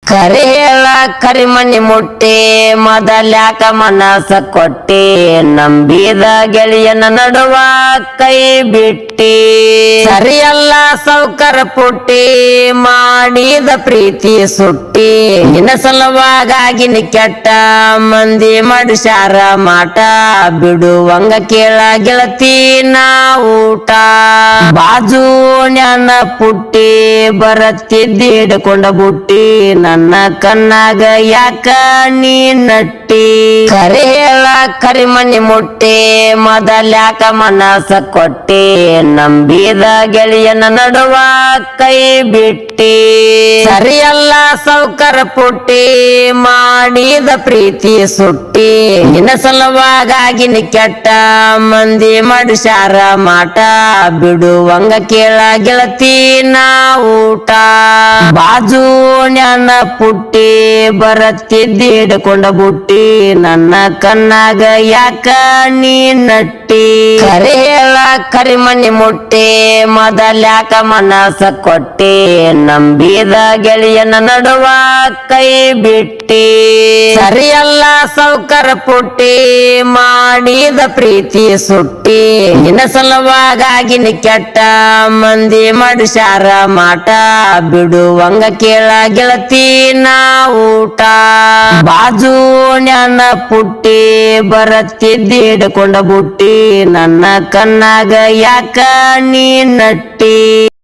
ಕರಿ ಹೇಳ ಕರಿಮಣಿ ಮುಟ್ಟಿ ಮೊದಲ್ಯಾಕ ಮನಸ ಕೊಟ್ಟಿ ನಂಬಿದ ಗೆಳೆಯನ ನಡುವ ಕೈ ಬಿಟ್ಟಿ ಸರಿಯಲ್ಲ ಸೌಕರ ಪುಟ್ಟಿ ಮಾಡಿದ ಪ್ರೀತಿ ಸುಟ್ಟಿ ನಿನ್ನ ಸಲುವಾಗಿನ ಕೆಟ್ಟ ಮಂದಿ ಮನುಷ್ಯಾರ ಮಾಟ ಬಿಡುವಂಗ ಕೇಳ ಗೆಳತಿ ನಾ ಊಟ ಬಾಜು ಜ್ಞಾನ ಪುಟ್ಟಿ ಬರತ್ತಿದ್ದಿ ಹಿಡ್ಕೊಂಡ ಬುಟ್ಟಿ ನನ್ನ ಕಣ್ಣಾಗ ಯಾಕ ನೀ ನಟ್ಟಿ ಕರಿ ಹೇಳ ಕರಿಮಣಿ ಮುಟ್ಟಿ ಮೊದಲ್ಯಾಕ ಮನಸ ಕೊಟ್ಟಿ ನಂಬಿದ ಗೆಳೆಯನ ನಡುವ ಕೈ ಬಿಟ್ಟಿ ಸರಿಯಲ್ಲ ಸೌಕರ ಪುಟ್ಟಿ ಮಾಡಿದ ಪ್ರೀತಿ ಸುಟ್ಟಿ ನಿನ್ನ ಸಲುವಾಗಿನ ಕೆಟ್ಟ ಮಂದಿ ಮನುಷ್ಯಾರ ಮಾಟ ಬಿಡುವಂಗ ಕೇಳ ಗೆಳತಿ ನಾ ಊಟ ಬಾಜು ಜ್ಞಾನ ಪುಟ್ಟಿ ಬರತ್ತಿದ್ದಿ ಹಿಡ್ಕೊಂಡ ಬುಟ್ಟಿ ನನ್ನ ಕಣ್ಣಾಗ ಯಾಕ ನೀ ನಟ್ಟಿ ಕರಿ ಹೇಳ ಕರಿಮಣಿ ಮುಟ್ಟಿ ಮೊದಲ್ಯಾಕ ಮನಸ ಕೊಟ್ಟಿ ನಂಬಿದ ಗೆಳೆಯನ ನಡುವ ಕೈ ಬಿಟ್ಟಿ ಸರಿಯಲ್ಲ ಸೌಕರ ಪುಟ್ಟಿ ಮಾಡಿದ ಪ್ರೀತಿ ಸುಟ್ಟಿ ನಿನ್ನ ಸಲುವಾಗಿನ ಕೆಟ್ಟ ಮಂದಿ ಮನುಷ್ಯಾರ ಮಾಟ ಬಿಡುವಂಗ ಕೇಳ ಗೆಳತಿ ನಾ ಊಟ ಬಾಜು ಜ್ಞಾನ ಪುಟ್ಟಿ ಬರತ್ತಿದ್ದಿ ಹಿಡ್ಕೊಂಡ ಬುಟ್ಟಿ ನನ್ನ ಕಣ್ಣಾಗ ಯಾಕ ನೀ ನಟ್ಟಿ